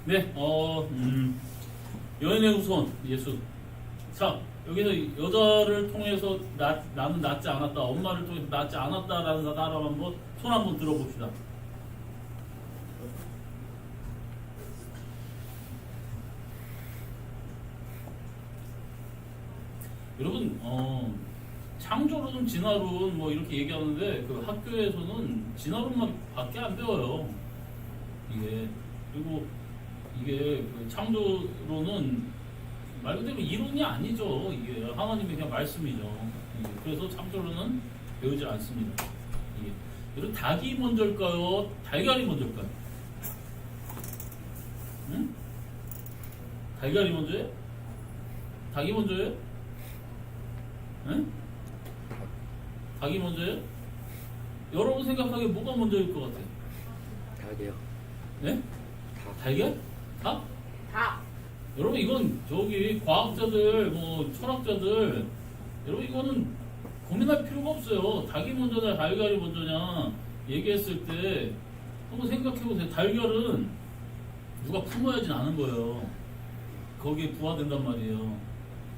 네, 여인의 후손 예수. 자, 여기서 여자를 통해서 나는 낳지 않았다, 엄마를 통해서 낳지 않았다라는 사람 한번 손 한번 들어봅시다. 여러분, 창조론, 진화론 뭐 이렇게 얘기하는데 그 학교에서는 진화론만 밖에 안 배워요. 이게 그리고 이게 그 창조론은 말 그대로 이론이 아니죠. 이게 하나님의 그냥 말씀이죠. 이게 그래서 창조론은 배우지 않습니다. 이게 여러분, 닭이 먼저일까요? 달걀이 먼저일까요? 응? 달걀이 먼저예요? 닭이 먼저예요? 응? 닭이 먼저예요? 여러분 생각하기에 뭐가 먼저일 것 같아요? 닭이요. 네? 달걀? 닭? 닭. 여러분 이건 저기 과학자들 뭐 철학자들 여러분 이거는 고민할 필요가 없어요. 닭이 먼저냐 달걀이 먼저냐 얘기했을 때 한번 생각해보세요. 달걀은 누가 품어야지 나는 거예요. 거기에 부화된단 말이에요.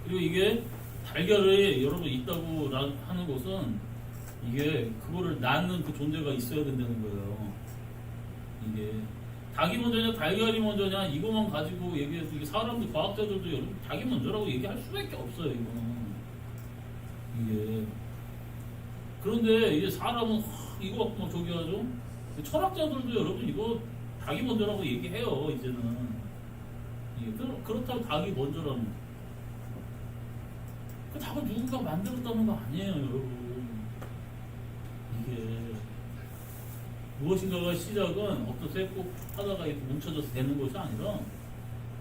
그리고 이게 달걀이 여러분 있다고 하는 것은 이게 그거를 낳는 그 존재가 있어야 된다는 거예요. 이게 닭이 먼저냐 달걀이 먼저냐 이것만 가지고 얘기해서 이게 사람들 과학자들도 여러분 닭이 먼저라고 얘기할 수밖에 없어요. 이거는 이게 그런데 이제 사람은 이거 뭐 저기 하죠. 철학자들도 여러분 이거 닭이 먼저라고 얘기해요. 이제는 이게 그렇다고 닭이 먼저라는 그 닭을 누군가 만들었다는 거 아니에요, 여러분. 이게 무엇인가가 시작은 어떠세 꼭 하다가 이렇게 뭉쳐져서 되는 것이 아니라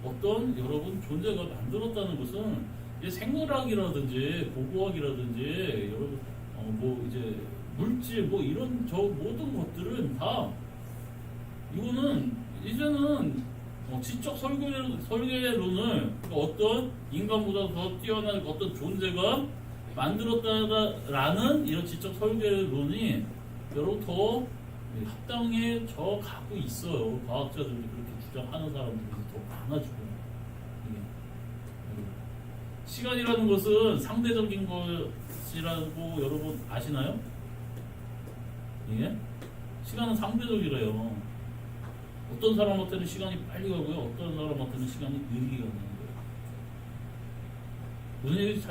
어떤 여러분 존재가 만들었다는 것은 이제 생물학이라든지 고고학이라든지 여러분 뭐 이제 물질 뭐 이런 저 모든 것들은 다 이거는 이제는 지적 설계론을 그러니까 어떤 인간보다 더 뛰어난 어떤 존재가 만들었다라는 이런 지적 설계론이 여러분 더 합당해져 가고 있어요. 과학자들이 그렇게 주장하는 사람들이 더 많아지고. 시간이라는 것은 상대적인 것이라고 여러분 아시나요? 예? 시간은 상대적이래요. 어떤 사람한테는 시간이 빨리 가고요. 어떤 사람한테는 시간이 느리게 가는 거예요. 무슨 얘기인지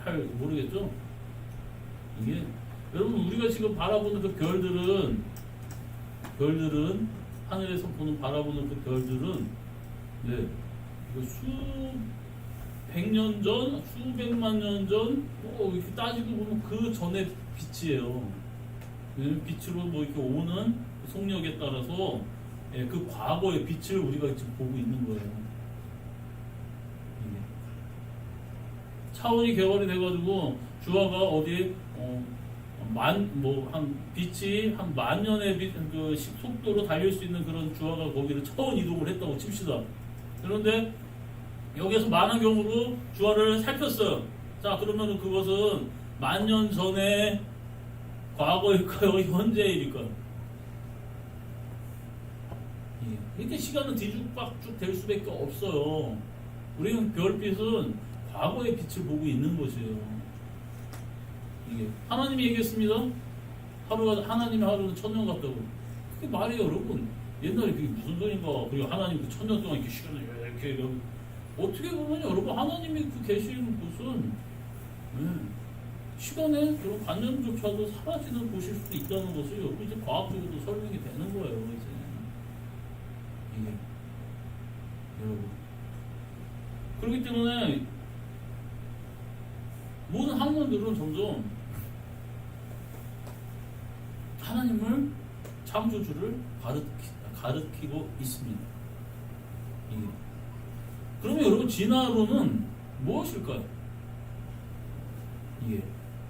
잘 모르겠죠? 이게 여러분 우리가 지금 바라보는 그 별들은 하늘에서 바라보는 그 별들은 네, 수백년 전, 수백만 년 전, 이렇게 따지고 보면 그 전의 빛이에요. 빛으로 뭐 이렇게 오는 속력에 따라서 그 과거의 빛을 우리가 지금 보고 있는 거예요. 차원이 개발이 돼가지고 주화가 어디 빛이 한 10,000년의 그 속도로 달릴 수 있는 그런 주화가 거기를 차원 이동을 했다고 칩시다. 그런데 여기에서 만환경으로 주화를 살폈어요. 자, 그러면 그것은 10,000년 전의 과거일까요? 현재의 일일까요? 이렇게 시간은 뒤죽박죽 될 수밖에 없어요. 우리는 별빛은 과거의 빛을 보고 있는 것이에요. 이게 하나님이 얘기했습니다. 하나님의 하루는 1000년 같다고. 그게 말이에요, 여러분. 옛날에 그게 무슨 소린가? 그리고 하나님 그 1000년 동안 이렇게 시간을 이렇게 어떻게 보면 여러분 하나님이 그 계시는 곳은 시간의 그런 관념조차도 사라지는 곳일 수도 있다는 것을 여러분 이제 과학적으로 설명이 되는 거예요, 이제. 이게 여러분. 그렇기 때문에 모든 학문들은 점점 하나님을 창조주를 가르치고 있습니다. 이게. 그러면 여러분 진화론은 무엇일까요? 이게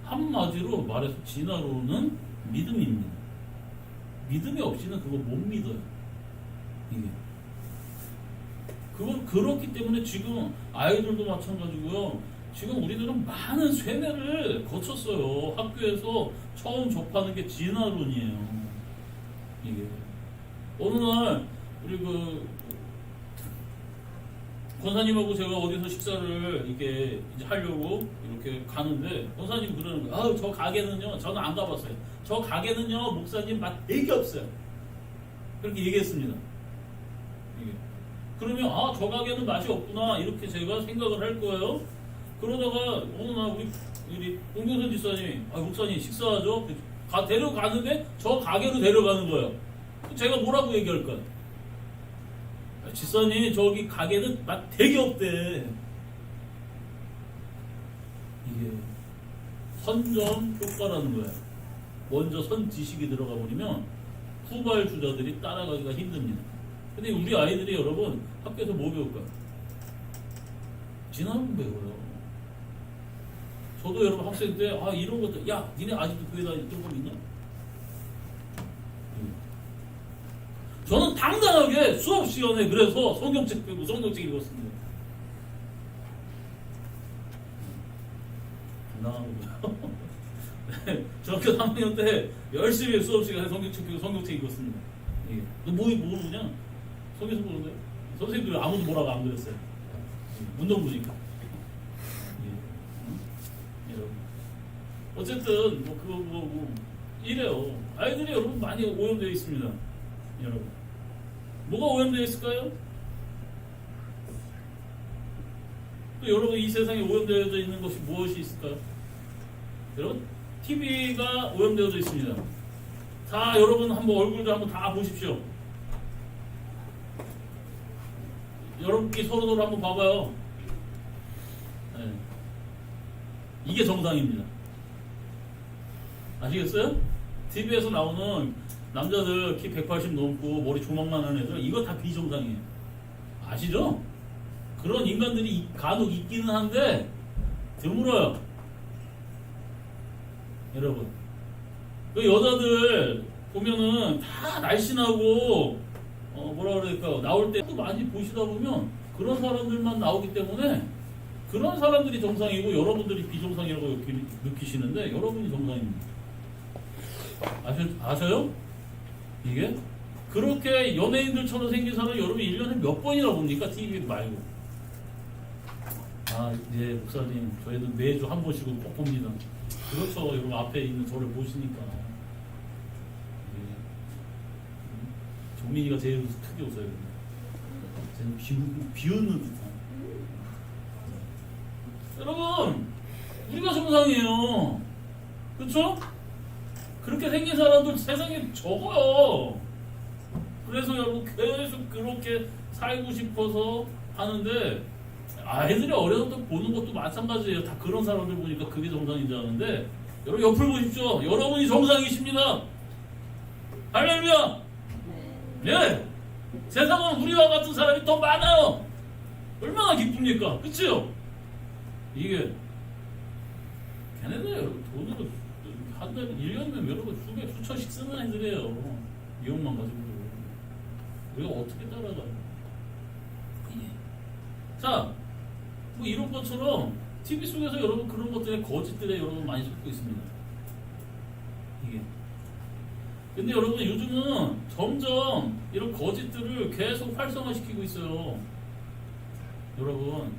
한마디로 말해서 진화론은 믿음입니다. 믿음이 없이는 그거 못 믿어요. 이게. 그건 그렇기 때문에 지금 아이들도 마찬가지고요. 지금 우리들은 많은 쇠뇌를 거쳤어요. 학교에서 처음 접하는 게 진화론이에요. 이게 어느 날 우리 권사님하고 제가 어디서 식사를 이렇게 이제 하려고 이렇게 가는데 권사님 그러는 거예요. 저 가게는요, 저는 안 가봤어요. 저 가게는요, 목사님 맛 되게 없어요. 그렇게 얘기했습니다. 이게. 그러면 저 가게는 맛이 없구나 이렇게 제가 생각을 할 거예요. 그러다가 어느 날 우리 공경선 집사님이 목사님 식사하죠? 데려가는데 저 가게로 데려가는 거예요. 제가 뭐라고 얘기할까요? 집사님 저기 가게는 맛 되게 없대. 이게 선점 효과라는 거야. 먼저 선 지식이 들어가 버리면 후발 주자들이 따라가기가 힘듭니다. 근데 우리 아이들이 여러분 학교에서 뭐 배울까요? 진화론 배워요. 저도 여러분 학생 때 이런 것도 니네 아직도 교회 다니는 거 있냐? 저는 당당하게 수업 시간에 그래서 성경책 빼고 성경책 읽었습니다. 당당한 거죠. 중학교 3학년 때 열심히 수업 시간에 성경책 빼고 성경책 읽었습니다. 너 모르냐? 성경책 보는데 선생님들 아무도 뭐라고 안 그랬어요. 운동부니까. 어쨌든 이래요. 아이들이 여러분 많이 오염되어 있습니다. 여러분 뭐가 오염되어 있을까요? 또 여러분 이 세상에 오염되어져 있는 것이 무엇이 있을까요? 여러분 TV가 오염되어져 있습니다. 다 여러분 한번 얼굴도 한번 다 보십시오. 여러분끼리 서로 한번 봐봐요. 네. 이게 정상입니다. 아시겠어요? TV에서 나오는 남자들 키 180 넘고 머리 조망만한 애들 이거 다 비정상이에요. 아시죠? 그런 인간들이 간혹 있기는 한데 드물어요. 여러분 그 여자들 보면은 다 날씬하고 뭐라 그럴까 나올 때도 많이 보시다 보면 그런 사람들만 나오기 때문에 그런 사람들이 정상이고 여러분들이 비정상이라고 느끼시는데 여러분이 정상입니다. 아셔요? 이게? 그렇게 연예인들처럼 생긴 사람 여러분이 1년에 몇 번이나 봅니까? TV 말고. 예, 목사님, 저희도 매주 한 번씩은 꼭 봅니다. 그렇죠. 여러분 앞에 있는 저를 보시니까. 예. 정민이가 제일 크게 웃어요. 쟤는 비웃는 듯한. 여러분, 우리가 정상이에요. 그렇죠? 그렇게 생긴 사람들 세상에 적어요. 그래서 여러분 계속 그렇게 살고 싶어서 하는데 아이들이 어려서 보는 것도 마찬가지예요. 다 그런 사람들 보니까 그게 정상인 줄 아는데 여러분 옆을 보십시오. 여러분이 정상이십니다. 할렐루야. 네. 세상은 우리와 같은 사람이 더 많아요. 얼마나 기쁩니까? 그치요? 이게 걔네들 돈으로 한 달에 1년이면 여러분 수천씩 쓰는 애들이에요. 이용만 가지고. 우리가 어떻게 따라가요? 자, 뭐 이런 것처럼 TV 속에서 여러분 그런 것들에 거짓들에 여러분 많이 속고 있습니다. 이게. 근데 여러분 요즘은 점점 이런 거짓들을 계속 활성화시키고 있어요. 여러분.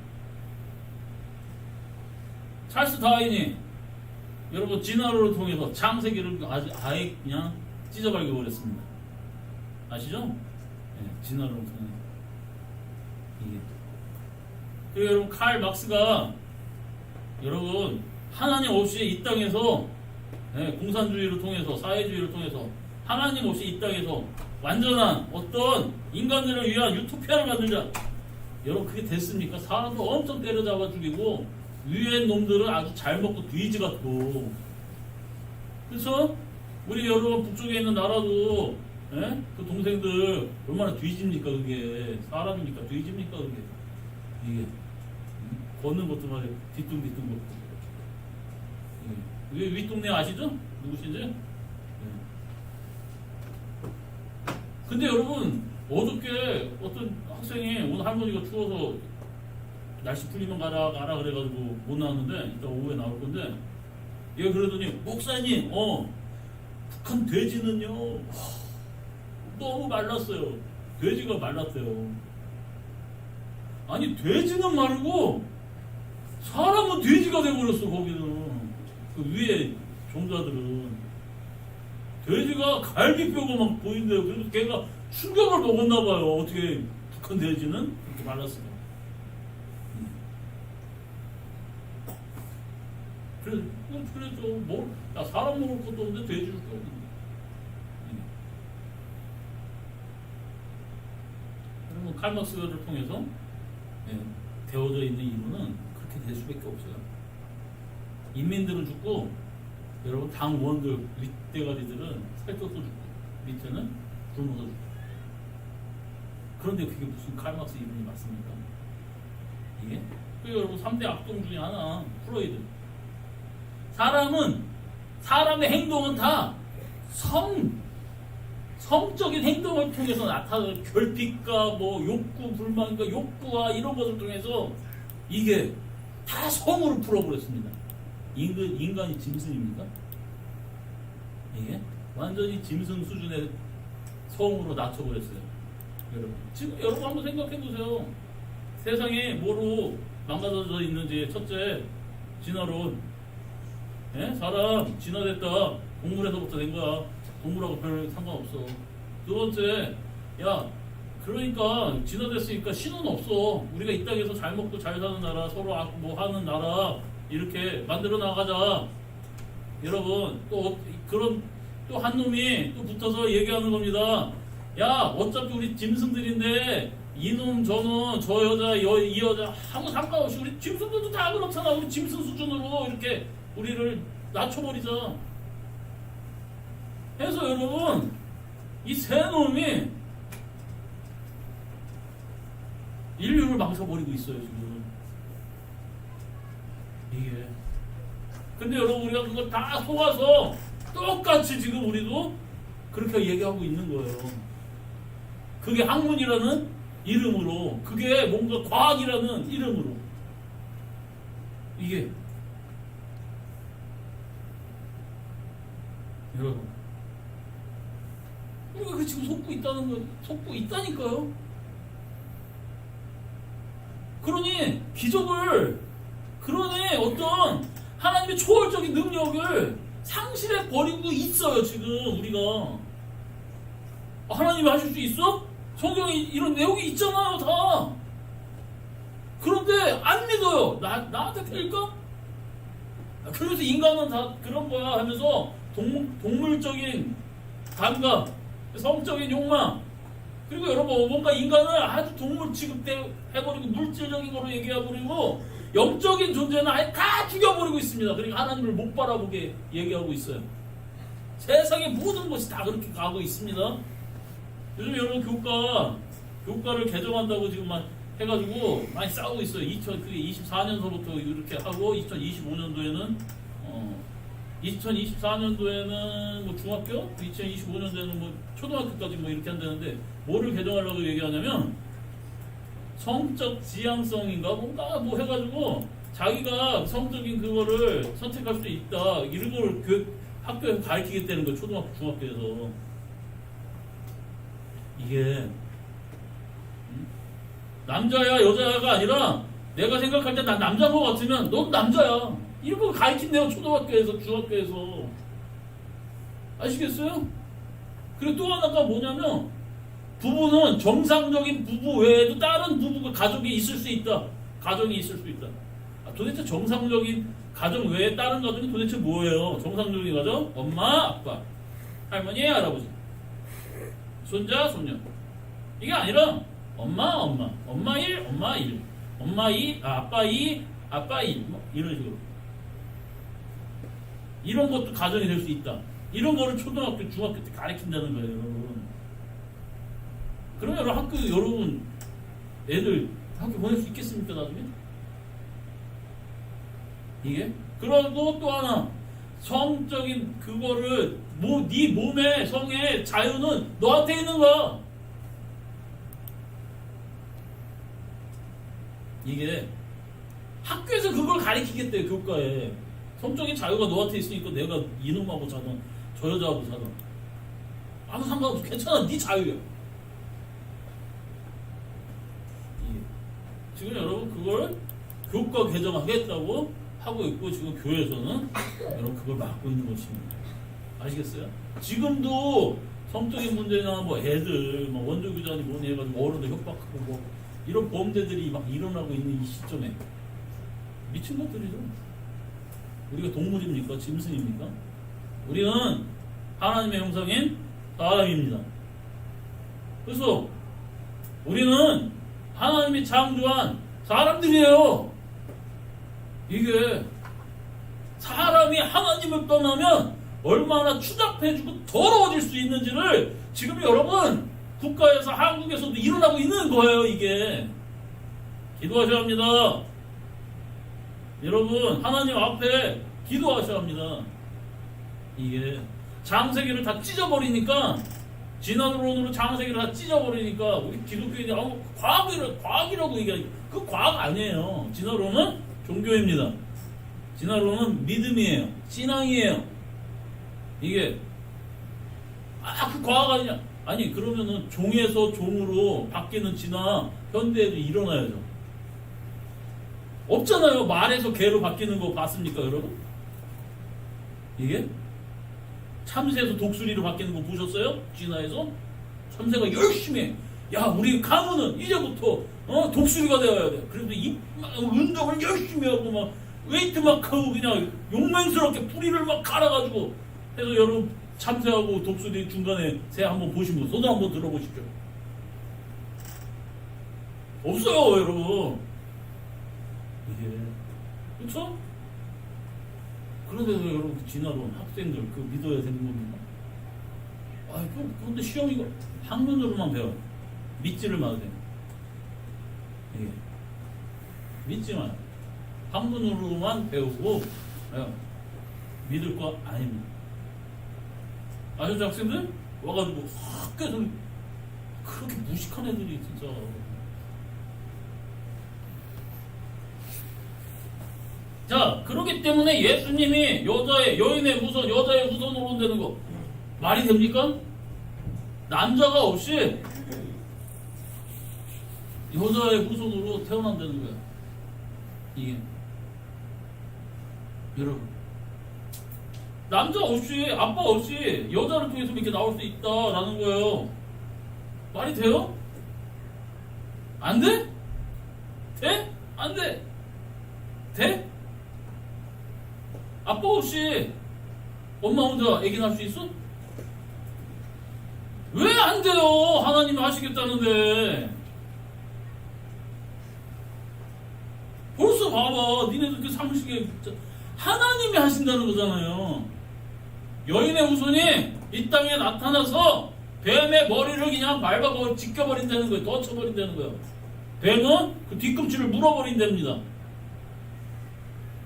찰스 다윈이 여러분 진화론을 통해서 창세기를 아예 그냥 찢어발겨 버렸습니다. 아시죠? 네, 진화론을 통해. 이게. 그리고 여러분 칼 막스가 여러분 하나님 없이 이 땅에서 공산주의를 통해서 사회주의를 통해서 하나님 없이 이 땅에서 완전한 어떤 인간들을 위한 유토피아를 만들자. 여러분 그게 됐습니까? 사람도 엄청 때려잡아 죽이고 위엔 놈들은 아주 잘 먹고 뒤지 같고. 그래서 우리 여러분 북쪽에 있는 나라도 그 동생들 얼마나 뒤집니까 그게. 사람입니까? 뒤집니까 그게. 이게 걷는 것도 말이에요. 뒤뚱뒤뚱 걷고. 왜 윗동네 아시죠? 누구신지? 근데 여러분 어저께 어떤 학생이 오늘 할머니가 추워서 날씨 풀리면 가라 그래가지고 못 나왔는데 이따 오후에 나올 건데 얘 그러더니 목사님 북한 돼지는요 너무 말랐어요. 돼지가 말랐대요. 아니 돼지는 마르고 사람은 돼지가 돼버렸어. 거기는 그 위에 종자들은 돼지가 갈비뼈가 막 보인대요. 그래서 걔가 충격을 먹었나봐요. 어떻게 북한 돼지는 그렇게 말랐어요. 그래서 뭐 사람 먹을 것도 없는데 돼지 줄 게 없는데. 그러면 칼막스를 통해서 되어져 있는 이유는 그렇게 될 수밖에 없어요. 인민들은 죽고 여러분 당원들 윗대가리들은 살쪄서 죽고 밑에는 굶어서 죽고. 그런데 그게 무슨 칼막스 이론이 맞습니까? 이게? 그 여러분 3대 악동 중에 하나 프로이드. 사람의 행동은 다 성적인 행동을 통해서 나타나는 결핍과 뭐 욕구, 불만과 욕구와 이런 것을 통해서 이게 다 성으로 풀어버렸습니다. 인간이 짐승입니까? 이게 완전히 짐승 수준의 성으로 낮춰버렸어요. 여러분 지금 여러분 한번 생각해보세요. 세상에 뭐로 망가져져 있는지. 첫째, 진화론. 사람 진화됐다. 동물에서부터 된 거야. 동물하고 별 상관없어. 두 번째, 야 그러니까 진화됐으니까 신은 없어. 우리가 이 땅에서 잘 먹고 잘 사는 나라, 서로 뭐 하는 나라 이렇게 만들어 나가자. 여러분 또 그런 또 한 놈이 또 붙어서 얘기하는 겁니다. 야 어차피 우리 짐승들인데 이놈 저놈 저 여자 이 여자 아무 상관없이 우리 짐승들도 다 그렇잖아. 우리 짐승 수준으로 이렇게 우리를 낮춰버리자 해서 여러분 이 세 놈이 인류를 망쳐버리고 있어요 지금. 이게 근데 여러분 우리가 그걸 다 속아서 똑같이 지금 우리도 그렇게 얘기하고 있는 거예요. 그게 학문이라는 이름으로, 그게 뭔가 과학이라는 이름으로. 이게 여러분 우리가 그 지금 속고 있다는 거, 속고 있다니까요. 그러니 기적을, 그러니 어떤 하나님의 초월적인 능력을 상실해 버리고 있어요 지금 우리가. 하나님이 하실 수 있어? 성경에 이런 내용이 있잖아요 다. 그런데 안 믿어요. 나한테 될까? 그래서 인간은 다 그런 거야 하면서 동물적인 감각, 성적인 욕망, 그리고 여러분 뭔가 인간을 아주 동물 취급해버리고 물질적인 거로 얘기해버리고 영적인 존재는 아예 다 죽여버리고 있습니다. 그러니까 하나님을 못 바라보게 얘기하고 있어요. 세상의 모든 것이 다 그렇게 가고 있습니다. 요즘 여러분 교과를 개정한다고 지금 막 해가지고 많이 싸우고 있어요. 그게 24년서부터 이렇게 하고 2025년도에는 뭐 중학교, 2025년도에는 뭐 초등학교까지 뭐 이렇게 한다는데 뭐를 개정하려고 얘기하냐면 성적 지향성인가 뭔가 뭐 해가지고 자기가 성적인 그거를 선택할 수 있다 이런 걸 학교에서 가르치겠다는 거예요. 초등학교, 중학교에서. 이게 남자야 여자야가 아니라 내가 생각할 때 난 남자인 것 같으면 넌 남자야 이런 거 가르친대요. 초등학교에서, 중학교에서. 아시겠어요? 그리고 또 하나가 뭐냐면 부부는 정상적인 부부 외에도 다른 부부가 가족이 있을 수 있다. 가정이 있을 수 있다. 도대체 정상적인 가정 외에 다른 가정이 도대체 뭐예요? 정상적인 가정? 엄마, 아빠, 할머니, 할아버지, 손자, 손녀. 이게 아니라 엄마 1, 엄마 1, 엄마 2, 아빠 2, 아빠 1, 뭐 이런 식으로. 이런 것도 가정이 될 수 있다. 이런 거를 초등학교, 중학교 때 가르친다는 거예요, 여러분. 그러면 여러분 애들 학교 보낼 수 있겠습니까, 나중에? 이게? 그리고 또 하나, 성적인 그거를 네 몸의 성의 자유는 너한테 있는 거야. 이게 학교에서 그걸 가르치겠대. 교과에 성적인 자유가 너한테 있으니까 내가 이놈하고 자든 저 여자하고 자든 아무 상관없어. 괜찮아. 네 자유야. 지금 여러분 그걸 교과 개정하겠다고 하고 있고 지금 교회에서는 여러분 그걸 막고 있는 것입니다. 아시겠어요? 지금도 성적인 문제나 뭐 애들 뭐 원조교자니 뭐니 해가지고 어른들 협박하고 뭐 이런 범죄들이 막 일어나고 있는 이 시점에 미친 것들이죠. 우리가 동물입니까? 짐승입니까? 우리는 하나님의 형상인 사람입니다. 그래서 우리는 하나님이 창조한 사람들이에요. 이게 사람이 하나님을 떠나면 얼마나 추잡해지고 더러워질 수 있는지를 지금 여러분 국가에서 한국에서도 일어나고 있는 거예요. 이게 기도하셔야 합니다. 여러분 하나님 앞에 기도하셔야 합니다. 이게 장세기를 다 찢어버리니까 진화론으로 장세기를 다 찢어버리니까 우리 기독교인이 과학이라고 얘기하니까 그 과학 아니에요. 진화론은 종교입니다. 진화론은 믿음이에요. 신앙이에요. 이게 그 과학 아니냐? 아니 그러면은 종에서 종으로 바뀌는 진화 현대에도 일어나야죠. 없잖아요. 말에서 개로 바뀌는 거 봤습니까 여러분? 이게 참새에서 독수리로 바뀌는 거 보셨어요? 진화에서 참새가 열심히 해. 야 우리 가문은 이제부터 독수리가 되어야 돼. 그래도 운동을 열심히 하고 막 웨이트 막 하고 그냥 용맹스럽게 뿌리를 막 갈아가지고 해서 여러분 참새하고 독수리 중간에 새 한번 보신 분 손을 한번 들어보십시오. 없어요 여러분. 이게 그렇죠? 그런데도 여러분 진화론 학생들 그 믿어야 되는 겁니까? 그런데 시험 이거 학문으로만 배워요. 믿지를 마세요. 예. 믿지 마요. 학문으로만 배우고 믿을 거 아닙니다. 아셨죠 학생들? 와가지고 학교에서 그렇게 무식한 애들이 진짜 자 그렇기 때문에 예수님이 여인의 후손 여자의 후손으로 온다는 거 말이 됩니까? 남자가 없이 여자의 후손으로 태어난다는 거야. 이게 여러분 남자 없이 아빠 없이 여자를 통해서 이렇게 나올 수 있다라는 거예요. 말이 돼요? 안 돼? 돼? 안 돼? 돼? 아빠 없이 엄마 혼자 애기 낳을 수 있어? 왜 안 돼요? 하나님이 하시겠다는데. 벌써 봐봐. 니네들 그 상식에 하나님이 하신다는 거잖아요. 여인의 후손이 이 땅에 나타나서 뱀의 머리를 그냥 밟아버리고 지켜버린다는 거예요. 덮쳐버린다는 거예요. 뱀은 그 뒤꿈치를 물어버린답니다.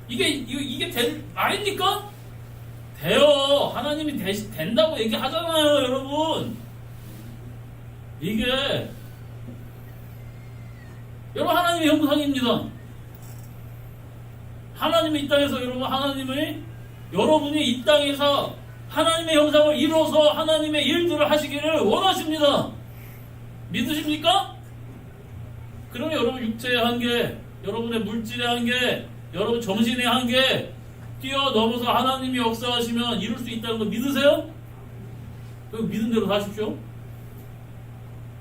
이게 될 말입니까? 돼요. 하나님이 된다고 얘기하잖아요, 여러분. 이게 여러분 하나님의 형상입니다. 하나님이 이 땅에서 여러분이 이 땅에서 하나님의 형상을 이루어서 하나님의 일들을 하시기를 원하십니다. 믿으십니까? 그러면 여러분 육체의 한계, 여러분의 물질의 한계, 여러분 정신의 한계 뛰어넘어서 하나님이 역사하시면 이룰 수 있다는 거 믿으세요? 그럼 믿은 대로 사십시오.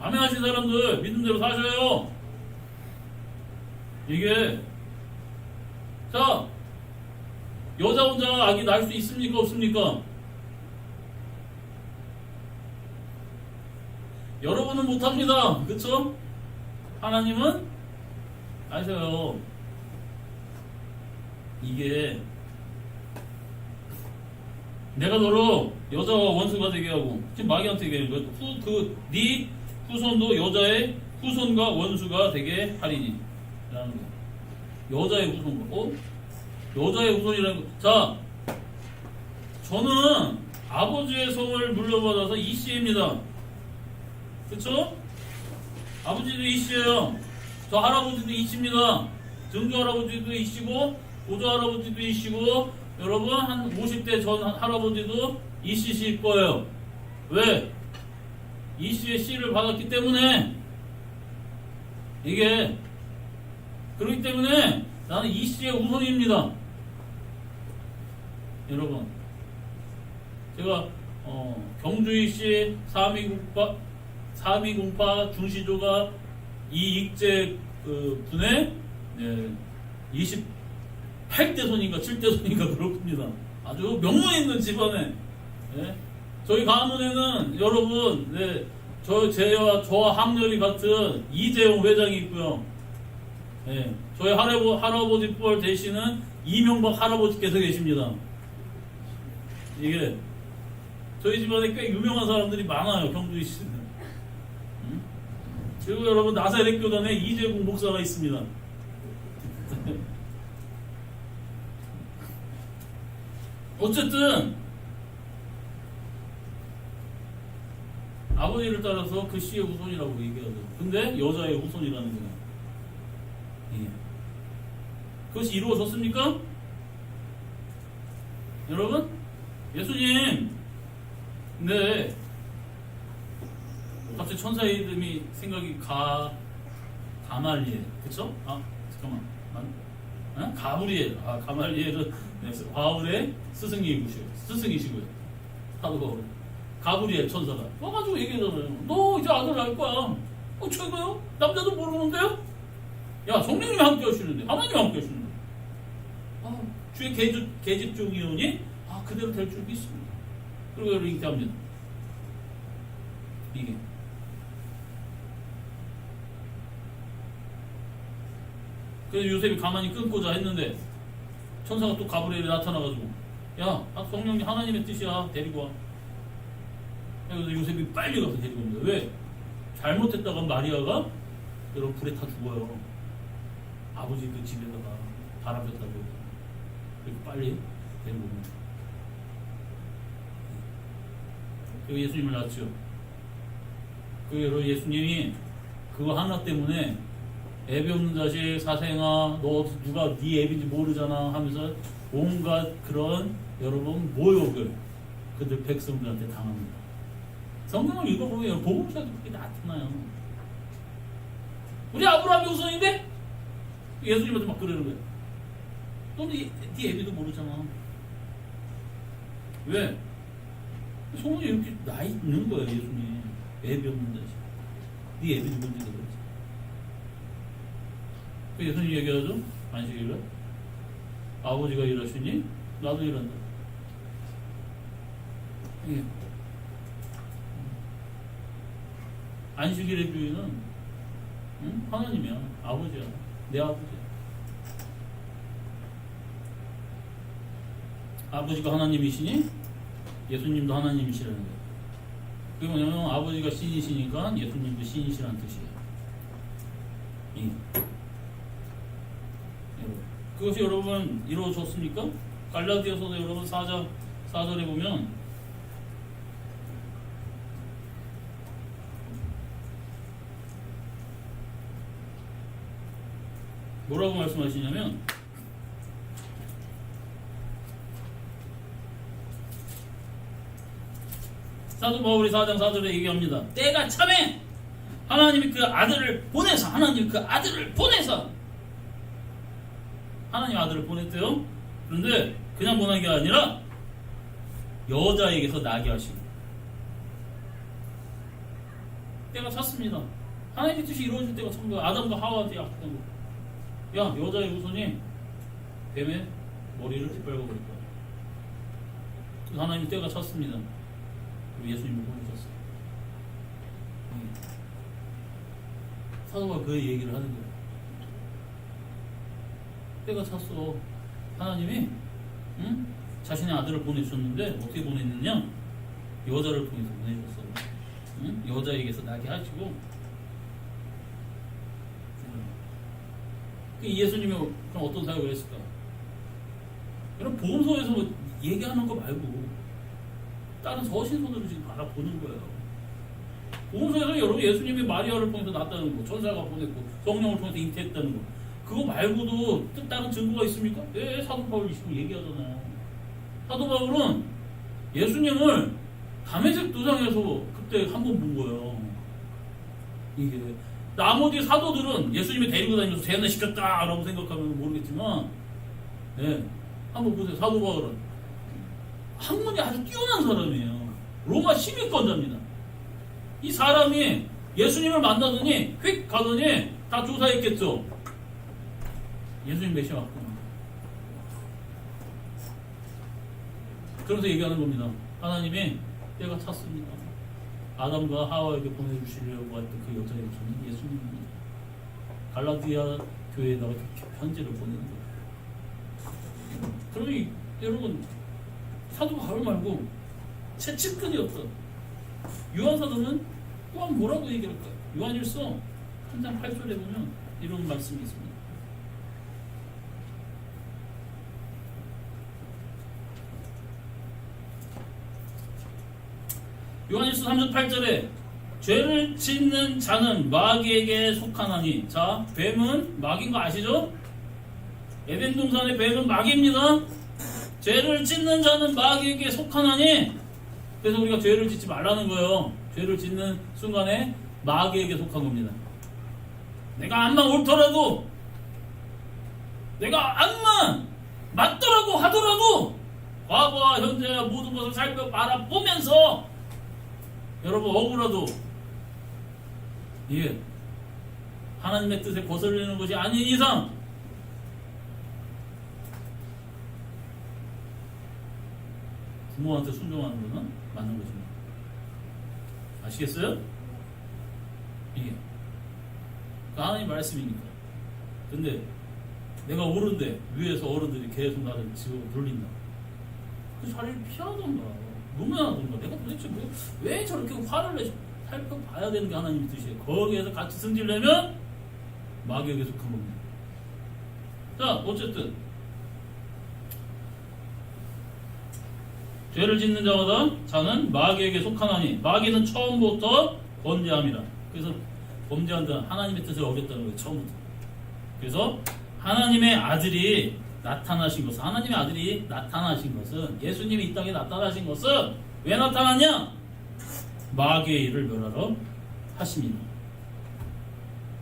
아멘 하신 사람들 믿은 대로 사셔요. 이게 자 여자 혼자 아기 낳을 수 있습니까? 없습니까? 여러분은 못합니다. 그쵸? 하나님은 아셔요. 이게 내가 너로 여자와 원수가 되게 하고 지금 마귀한테 얘기하는 거야. 네 후손도 여자의 후손과 원수가 되게 하리니 라는 거야. 여자의 후손과 여자의 후손이라는 거. 자 저는 아버지의 성을 물려받아서 이씨입니다. 그쵸? 아버지도 이씨예요. 저 할아버지도 이씨입니다. 증조 할아버지도 이씨고 보조 할아버지도 이씨고 여러분 한 50대 전 할아버지도 이씨실 거예요. 왜? 이씨의 씨를 받았기 때문에. 이게 그렇기 때문에 나는 이씨의 우선입니다. 여러분 제가 경주 이씨 3208 중시조가 이익재 그 분의 28대 손인가 7대 손인가 그렇습니다. 아주 명문 있는 집안에. 예? 저희 가문에는 여러분 저와 학렬이 같은 이재용 회장이 있고요. 예, 저희 할아버지 뻘 대신은 이명박 할아버지께서 계십니다. 이게 저희 집안에 꽤 유명한 사람들이 많아요. 경주이 씨는. 그리고 여러분 나사렛 교단에 이재국 목사가 있습니다. 어쨌든 아버지를 따라서 그 씨의 후손이라고 얘기하죠. 근데 여자의 후손이라는 거예요. 예. 그것이 이루어졌습니까? 여러분? 예수님, 네. 갑자기 천사 이름이 생각이 가말리엘, 그쵸? 잠깐만. 가브리엘. 가말리엘은 바울의 스승이시고요. 사도 바울. 가브리엘 천사가 와가지고 얘기하잖아요. 너 이제 아들 낳을 거야. 최고요? 남자도 모르는데요? 야, 성령님이 함께 하시는데, 하나님이 함께 하시는데. 주의 계집 중이오니 그대로 될 줄 믿습니다. 그리고 여러분 인기합니다. 이게 그래서 요셉이 가만히 끊고자 했는데 천사가 또 가브리엘이 나타나가지고 야, 성령님 하나님의 뜻이야. 데리고 와. 그래서 요셉이 빨리 가서 데리고 옵니다. 왜? 잘못했다가 마리아가 여러분 불에 타 죽어요. 아버지 그 집에다가 바람폈다고. 그리고 빨리 데리고 옵니다. 그 예수님을 낳았죠. 그 여러분 예수님이 그거 하나 때문에 애비 없는 자식 사생아 너 누가 네 애비인지 모르잖아 하면서 온갖 그런 여러분 모욕을 그들 백성들한테 당합니다. 성경을 읽어보면 복음서에도 그렇게 나타나요. 우리 아브라함이 우선인데 예수님한테 막 그러는 거예요. 너는 네 애비도 모르잖아. 왜? 소문이 이렇게 나 있는 거예요. 예수님 애비 없는 자식 네 애비 누군지도 그렇지. 예수님 얘기하죠. 안식일에 아버지가 일하시니 나도 일한다. 예. 안식일의 주인은 하나님이야. 아버지야. 내 아버지야. 아버지가 하나님이시니 예수님도 하나님이시라는 거예요. 그게 뭐냐면 아버지가 신이시니까 예수님도 신이시라는 뜻이에요. 그것이 여러분 이루어졌습니까? 갈라디아서도 여러분 4절에 보면 뭐라고 말씀하시냐면 사도 바울이 4장 4절에 얘기합니다. 때가 참에 하나님이 그 아들을 보내서 하나님 아들을 보냈대요. 그런데 그냥 보낸 게 아니라 여자에게서 나게 하시고 때가 찼습니다. 하나님의 뜻이 이루어질 때가 찬 거야. 아담과 하와한테 약속한 거. 야, 여자의 후손이 뱀의 머리를 짓밟아버릴 거야. 그래서 하나님이 때가 찼습니다. 그리고 예수님을 보내셨어요. 사도가 그 얘기를 하는 거예요. 때가 찼어. 하나님이 자신의 아들을 보내주셨는데 어떻게 보냈느냐? 여자를 통해서 보내셨어. 여자에게서 나게 하시고 예수님이 그럼 어떤 사역을 했을까? 여러분 복음서에서 뭐 얘기하는 거 말고 다른 서신서들을 지금 알아보는 거예요. 복음서에서 여러분 예수님이 마리아를 통해서 낳았다는 거, 천사가 보냈고 성령을 통해서 잉태했다는 거, 그거 말고도 또 다른 증거가 있습니까? 예, 사도 바울이 지금 얘기하잖아요. 사도 바울은 예수님을 다메섹 도상에서 그때 한 번 본 거예요. 이게 나머지 사도들은 예수님이 데리고 다니면서 세뇌시켰다라고 생각하면 모르겠지만, 예, 한번 보세요. 사도 바울은 학문이 아주 뛰어난 사람이에요. 로마 시민권자입니다. 이 사람이 예수님을 만나더니 휙 가더니 다 조사했겠죠. 예수님 메시아 맞구나. 그래서 얘기하는 겁니다. 하나님이 때가 찼습니다. 아담과 하와에게 보내주시려고 했던 그 여자의 손이 예수님입니다. 갈라디아 교회에다가 편지를 보내는 거예요. 그러니 여러분, 사도 바울 말고 최측근이었던 요한사도는 또한 뭐라고 얘기할까요? 요한일서 3장 8절에 보면 이런 말씀이 있습니다. 요한일서 3장 8절에 죄를 짓는 자는 마귀에게 속하나니. 자, 뱀은 마귀인 거 아시죠? 에덴 동산의 뱀은 마귀입니다. 죄를 짓는 자는 마귀에게 속하나니. 그래서 우리가 죄를 짓지 말라는 거예요. 죄를 짓는 순간에 마귀에게 속한 겁니다. 내가 암만 옳더라도, 내가 암만 맞더라고 하더라도 과거와 현재와 모든 것을 살펴 바라보면서 여러분 억울하도, 예, 하나님의 뜻에 거슬리는 것이 아닌 이상 부모한테 순종하는 것은 맞는 것입니다. 아시겠어요? 이게 하나님 말씀이니까. 근데 내가 옳은데 위에서 어른들이 계속 나를 지고 돌린다. 그 자리를 피하던가 노면하던가. 내가 도대체 왜 저렇게 화를 내서 살펴봐야 되는 게 하나님의 뜻이에요. 거기에서 같이 승질내면 마귀에게 속한 겁니다. 자, 어쨌든 죄를 짓는 자마다 자는 마귀에게 속하나니. 마귀는 처음부터 범죄함이라. 그래서 범죄한다, 하나님의 뜻을 어겼다는 거예요. 처음부터. 그래서 하나님의 아들이 나타나신 것은, 하나님의 아들이 나타나신 것은, 예수님이 이 땅에 나타나신 것은 왜 나타났냐? 마귀의 일을 멸하러 하십니다.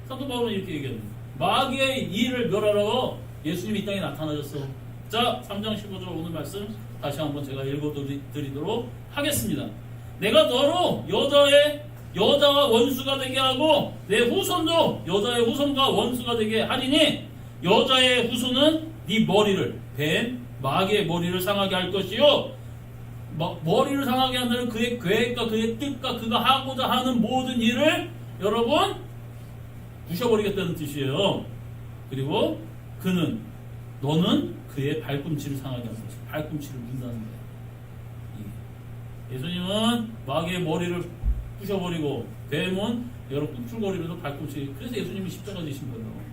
사도 바울은 이렇게 얘기합니다. 마귀의 일을 멸하러 예수님이 이 땅에 나타나셨어. 자, 3장 15절 오늘 말씀 다시 한번 제가 읽어드리도록 하겠습니다. 내가 너로 여자와 원수가 되게 하고 내 후손도 여자의 후손과 원수가 되게 하리니, 여자의 후손은 네 머리를, 뱀 마귀의 머리를 상하게 할 것이요, 머리를 상하게 한다는 그의 계획과 그의 뜻과 그가 하고자 하는 모든 일을 여러분 부셔버리겠다는 뜻이에요. 그리고 너는 그의 발꿈치를 상하게 할 것이요, 발꿈치를 문다는 거예요. 예수님은 마귀의 머리를 부셔버리고 뱀은 여러분 풀거리면서 발꿈치. 그래서 예수님이 십자가 지신 거예요.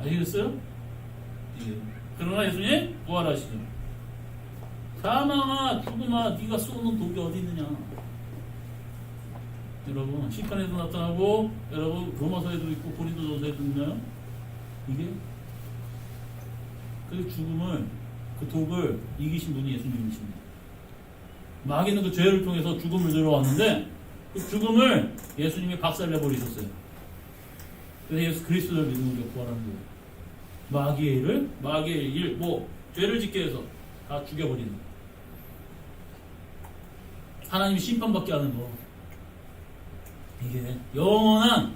아시겠어요? 예. 그러나 예수님 부활하시죠. 사망아 죽음아 네가 쏘는 독이 어디 있느냐. 여러분 시편에도 나타나고, 여러분 로마서에도 있고 고린도전서에도 있나요? 이게 그 죽음을, 그 독을 이기신 분이 예수님이십니다. 마귀는 그 죄를 통해서 죽음을 들어왔는데 그 죽음을 예수님이 박살내버리셨어요. 그래서 예수 그리스도를 믿는 우리가 구하라는 거예요. 마귀의 일, 죄를 짓게 해서 다 죽여버리는 거예요. 하나님이 심판받게 하는 거. 이게 영원한,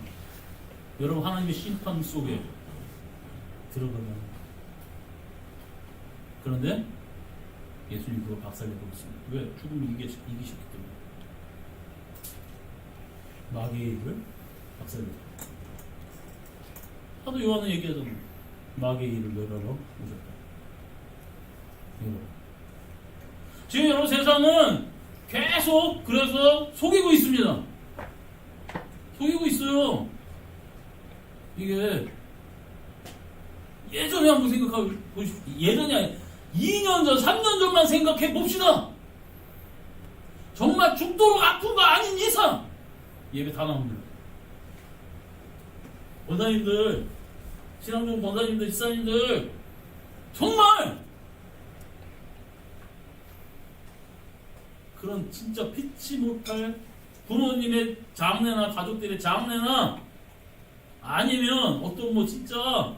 여러분 하나님의 심판 속에 들어가면. 그런데 예수님이 그걸 박살내버렸습니다. 왜? 죽음을 이기셨기 때문에. 마귀의 일을 박살내버렸습니다. 사도 요한은 얘기하잖아요. 마귀의 일을 멸하러 오셨다. 지금 여러분 세상은 계속 그래서 속이고 있습니다. 속이고 있어요. 이게 예전에 한번 생각해 보십시오. 예전이 아니라 2년 전, 3년 전만 생각해 봅시다. 정말 죽도록 아픈 거 아닌 이상 예배 다 나옵니다. 원사님들 신앙 좋은 권사님들, 집사님들 정말 그런 진짜 피치 못할 부모님의 장래나 가족들의 장래나 아니면 어떤 뭐 진짜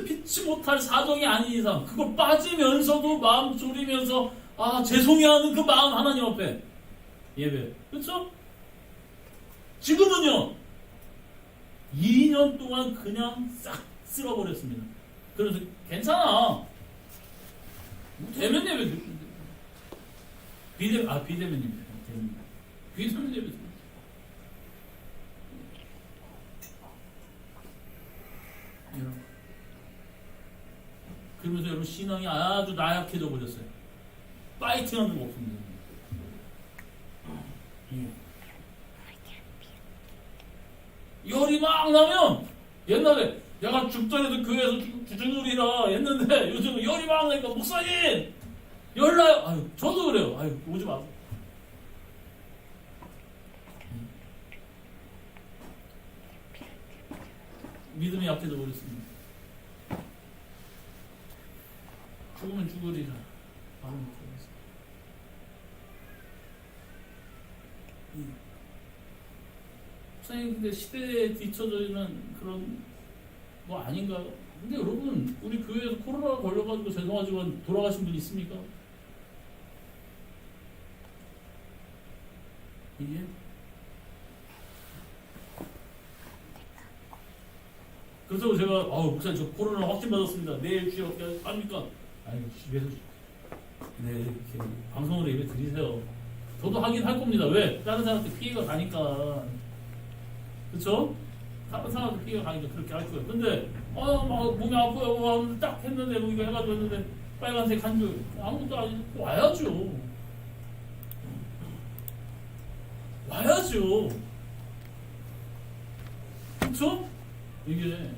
피치 못할 사정이 아닌 이상 그걸 빠지면서도 마음 졸이면서 아 죄송해 하는 그 마음 하나님 앞에 예배. 그렇죠? 지금은요 2년 동안 그냥 싹 쓸어버렸습니다. 그래서 괜찮아. 대면 예배 비대면 예배. 그러면서 여러분 신앙이 아주 나약해져 버렸어요. 파이팅하는 거 없습니다. 열이 막 나면 옛날에 내가 죽더라도 교회에서 주중놀이라 했는데 요즘은 열이 막 나니까 목사님 열 나요. 아유 저도 그래요. 아유 오지 마세요. 믿음이 약해져 버렸습니다. 죽으면 죽으리라. 목사님 근데 시대에 뒤처져 있는 그런 뭐 아닌가요? 근데 여러분 우리 교회에서 코로나 걸려가지고 죄송하지만 돌아가신 분 있습니까? 이게 그래서 제가 목사님 저 코로나 확진 받았습니다. 내일 주여 어떻게 합니까? 아니 집에서 네 이렇게 방송으로 예배 드리세요. 저도 하긴 할 겁니다. 왜? 다른 사람한테 피해가 가니까. 그쵸? 다른 사람한테 피해가 가니까 그렇게 할 거예요. 근데 막 몸이 아파요. 딱 했는데 뭐 이거 해가지고 했는데 빨간색 한 줄 아무것도 아니고 와야죠. 와야죠. 그쵸? 이게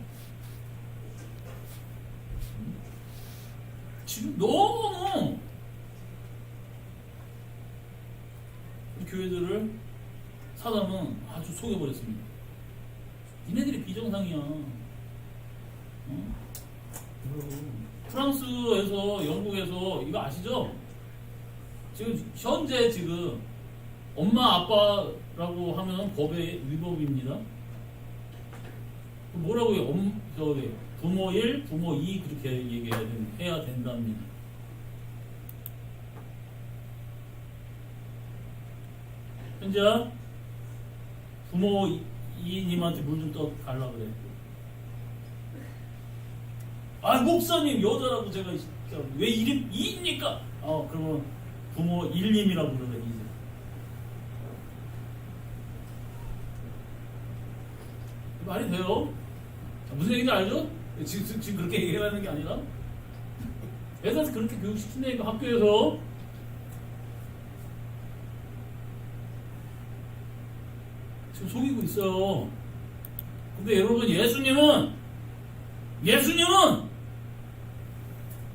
지금 너무 교회들을 사단은 아주 속여버렸습니다. 니네들이 비정상이야. 프랑스에서 영국에서 이거 아시죠? 지금 현재 지금 엄마 아빠라고 하면 법의 위법입니다. 뭐라고요? 부모 1, 부모 2 그렇게 해야 된답니다. 현재 부모 2님한테 물 좀 떠 달라 그래. 목사님 여자라고 제가 왜 이름 2입니까? 그러면 부모 1님이라고 그러래 이제. 말이 돼요? 무슨 얘기인지 알죠? 지금 그렇게 얘기하는 게 아니라 애들한테 그렇게 교육시킨다니까 학교에서. 지금 속이고 있어요. 근데 여러분 예수님은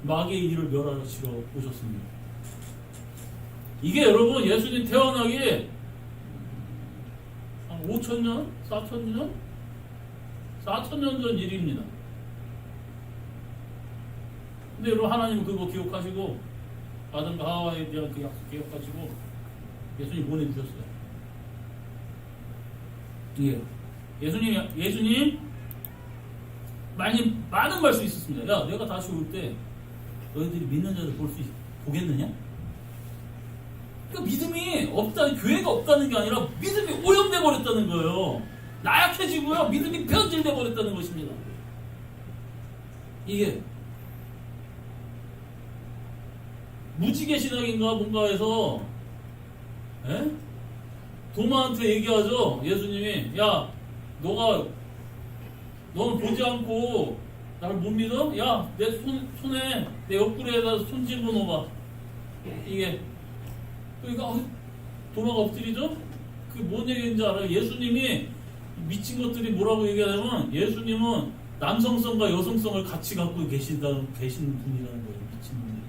마귀의 일을 멸하시러 오셨습니다. 이게 여러분 예수님 태어나기 한 5,000년? 4,000년? 4,000년 전 일입니다. 근데 여러분 하나님은 그거 기억하시고 아담과 하와에 대한 그 약속 기억하시고 예수님 보내주셨어요. 예수님 많은 말씀이 있었습니다. 야 내가 다시 올 때 너희들이 믿는 자들 보겠느냐? 그러니까 믿음이 없다는, 교회가 없다는 게 아니라 믿음이 오염돼 버렸다는 거예요. 나약해지고요 믿음이 변질돼 버렸다는 것입니다. 이게 무지개 신학인가 뭔가 해서 도마한테 얘기하죠. 예수님이 야 너는 보지 않고 나를 못 믿어? 야 내 손에 내 옆구리에다 손 집어넣어봐. 이게 그러니까 도마가 엎드리죠. 그게 뭔 얘기인지 알아요? 예수님이 미친 것들이 뭐라고 얘기하냐면 예수님은 남성성과 여성성을 같이 갖고 계신 분이라는 거예요. 미친 분들이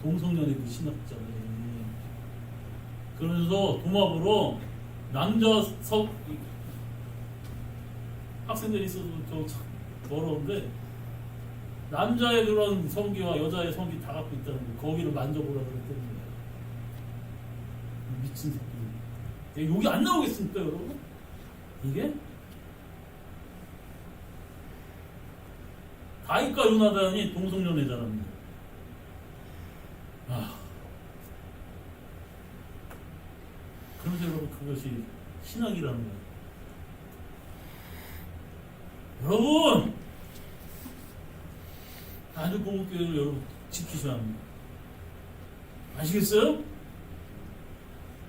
동성연애 그 신학자들이. 그러면서 도마부로 남자 학생들이 있어도 더러운데 남자의 그런 성기와 여자의 성기 다 갖고 있다는 거. 거기를 만져보라 그랬더니 미친 새끼. 여기 안 나오겠습니까, 여러분? 이게? 다이과 요나단이 동성연애자랍니다. 그러면서 여러분 그것이 신학이라는 거예요. 여러분! 아주 고급교회를 여러분 지키셔야 합니다. 아시겠어요?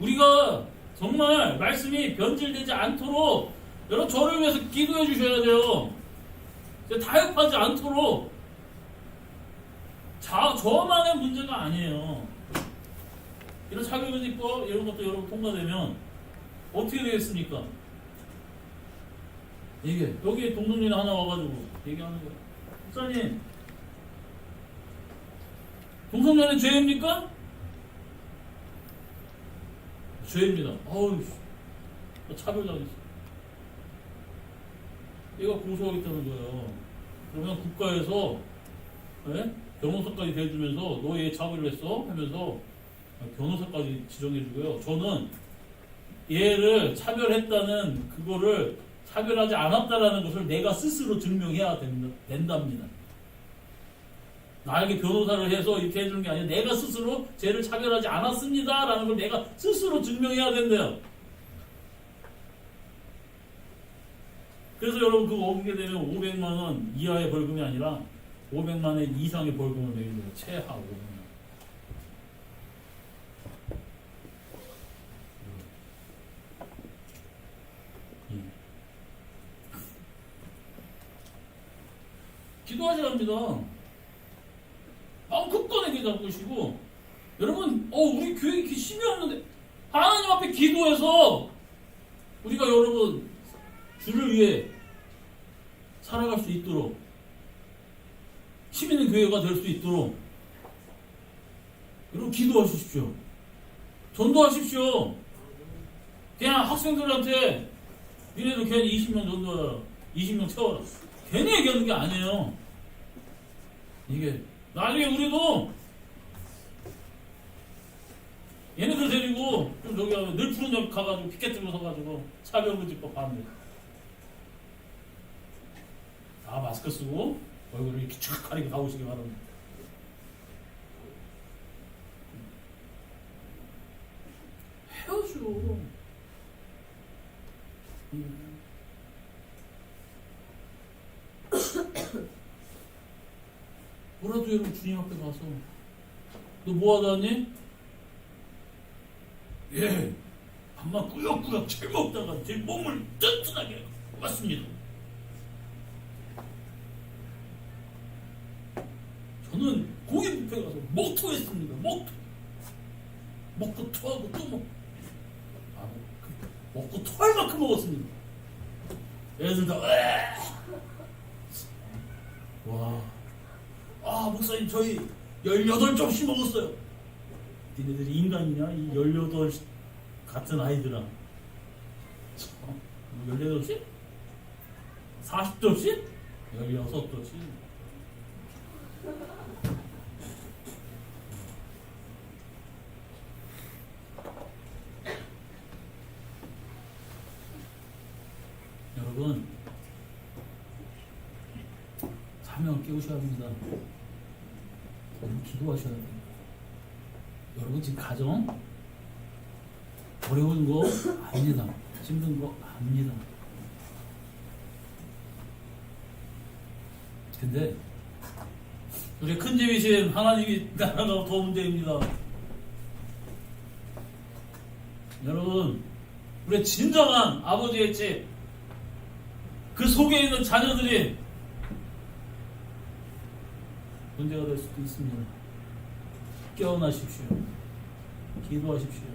우리가 정말 말씀이 변질되지 않도록 여러분 저를 위해서 기도해 주셔야 돼요. 타협하지 않도록. 저만의 문제가 아니에요. 이런 차별금지법 이런 것도 여러분 통과되면 어떻게 되겠습니까? 이게 여기에 동성연애 하나 와가지고 얘기하는 거예요. 목사님, 동성연애 죄입니까? 죄입니다. 어우, 차별당했어. 얘가 고소하겠다는 거예요. 그러면 국가에서 변호사까지 대주면서 너 얘 차별했어? 하면서 변호사까지 지정해주고요. 저는 얘를 차별했다는 그거를 차별하지 않았다라는 것을 내가 스스로 증명해야 된답니다. 나에게 변호사를 해서 이렇게 해주는 게 아니라 내가 스스로 쟤를 차별하지 않았습니다라는 걸 내가 스스로 증명해야 된대요. 그래서 여러분 그거 어기게 되면 500만 원 이하의 벌금이 아니라 500만 원 이상의 벌금을 매기는 거예요. 최하 500만 원. 기도하셔야 합니다. 끝까지 잡으시고 여러분 우리 교회 이렇게 힘이 없는데 하나님 앞에 기도해서 우리가 여러분 주를 위해 살아갈 수 있도록 힘 있는 교회가 될 수 있도록 여러분 기도하십시오. 전도하십시오. 그냥 학생들한테 니네도 괜히 20명 전도하라, 20명 채워라, 괜히 얘기하는 게 아니에요. 이게 나중에 우리도 얘네들 데리고 좀 저기 하면 늘 푸른 역 가가지고 피켓 들고 서가지고 차별금지법 반대. 다 마스크 쓰고 얼굴을 이렇게 쫙 가리고 나오시기 바랍니다. 헤어져. 뭐라도 여러분 주님 앞에 가서 너 뭐하다 왔니? 예, 밥만 꾸역꾸역 잘 먹다가 제 몸을 튼튼하게 왔습니다. 저는 고기 뷔페 가서 먹토했습니다. 먹고 토하고 또 먹고 토할 만큼 먹었습니다. 애들 다 목사님 저희 18점씩 먹었어요. 니네들이 인간이냐? 이 18 같은 아이들아. 18점씩? 40점씩? 16점씩? 여러분 사명을 깨우셔야 합니다. 여러분 기도하셔야 됩니다. 여러분 지금 가정 어려운 거 압니다. 힘든 거 압니다. 근데 우리 큰 집이신 하나님이 나라가 더 문제입니다. 여러분 우리 진정한 아버지의 집, 그 속에 있는 자녀들이 문제가 될 수도 있습니다. 깨어나십시오. 기도하십시오.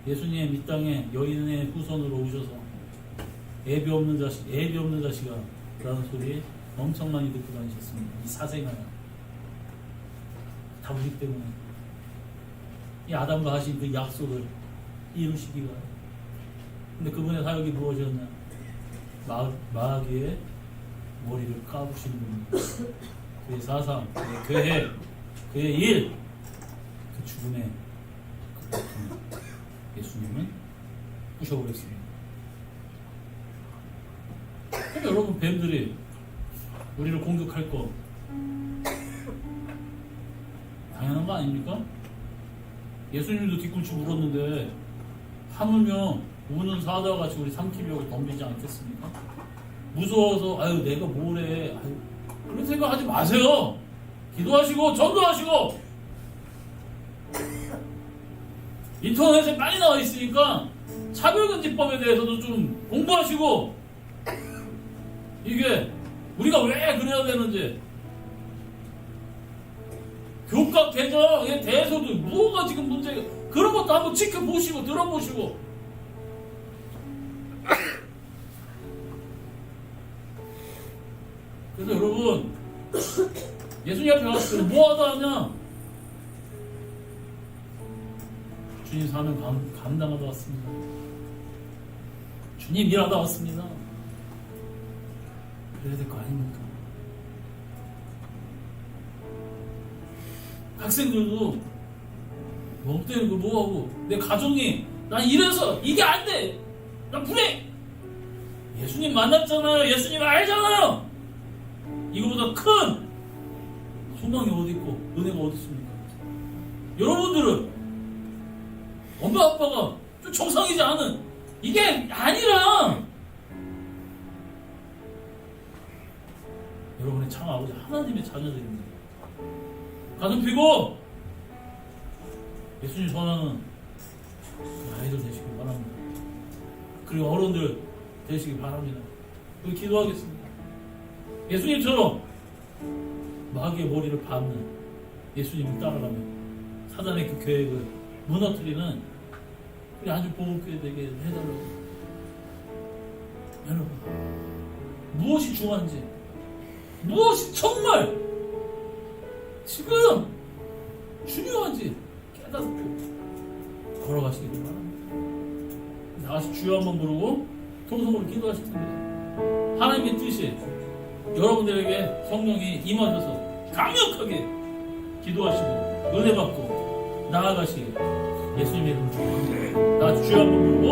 예수님 이 땅에 여인의 후손으로 오셔서 애비 없는 자식아 라는 소리 엄청 많이 듣고 다니셨습니다. 이 사생아야 다 우리 때문에 이 아담과 하신 그 약속을 이루시기가. 근데 그분의 사역이 무엇이었냐? 마귀의 머리를 까부시는 분입니다. 그의 사상, 그의 계획, 그의 일, 그 죽음의 그 고통, 예수님은 부셔버렸습니다. 그럼 여러분, 뱀들이 우리를 공격할 거 당연한 거 아닙니까? 예수님도 뒤꿈치 물었는데 하물며 우는 사자와 같이 우리 삼키려고 덤비지 않겠습니까? 무서워서 아유 내가 뭐래, 아유, 그런 생각하지 마세요. 기도하시고 전도하시고, 인터넷에 많이 나와 있으니까 차별금지법에 대해서도 좀 공부하시고, 이게 우리가 왜 그래야 되는지, 교각 개정에 대해서도 뭐가 지금 문제가, 그런 것도 한번 지켜보시고 들어보시고. 그래서 여러분, 예수님 앞에 왔을 때 뭐 하다 하냐? 주님 사명 감당하다 왔습니다. 주님 일하다 왔습니다. 그래야 될 거 아닙니까? 학생들도 뭐 때는 거 뭐하고, 내 가정이 난 이래서 이게 안 돼, 난 불행. 예수님 만났잖아요. 예수님 알잖아요. 이거보다 큰 소망이 어디 있고 은혜가 어디 있습니까? 여러분들은 엄마 아빠가 좀 정상이지 않은, 이게 아니라 여러분의 참 아버지 하나님의 자녀들입니다. 가슴 펴고 예수님 전하는 아이들 되시길 바랍니다. 그리고 어른들 되시길 바랍니다. 그리고 기도하겠습니다. 예수님처럼 마귀의 머리를 밟는 예수님을 따라가며 사단의 그 계획을 무너뜨리는 우리 아주 보복교회 되게 해달라고. 여러분, 무엇이 중요한지, 무엇이 정말 지금 중요한지 깨닫고 걸어가시길 바랍니다. 나가서 주여 한번 부르고 통성으로 기도하실 텐데, 하나님의 뜻이 여러분들에게 성령이 임하셔서 강력하게 기도하시고 은혜 받고 나아가시길 예수님의 이름으로 축복합니다. 나가서 주여 한번 부르고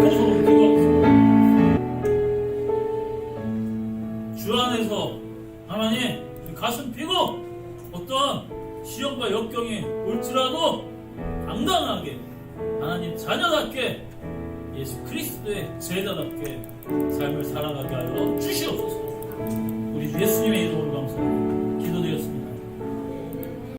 통성으로 기도하겠습니다. 주 안에서 하나님 가슴 펴고 어떤 시험과 역경이 올지라도 당당하게 하나님 자녀답게 예수 그리스도의 제자답게 삶을 살아가게 하여 주시옵소서. 우리 예수님의 이름으로 감사합니다.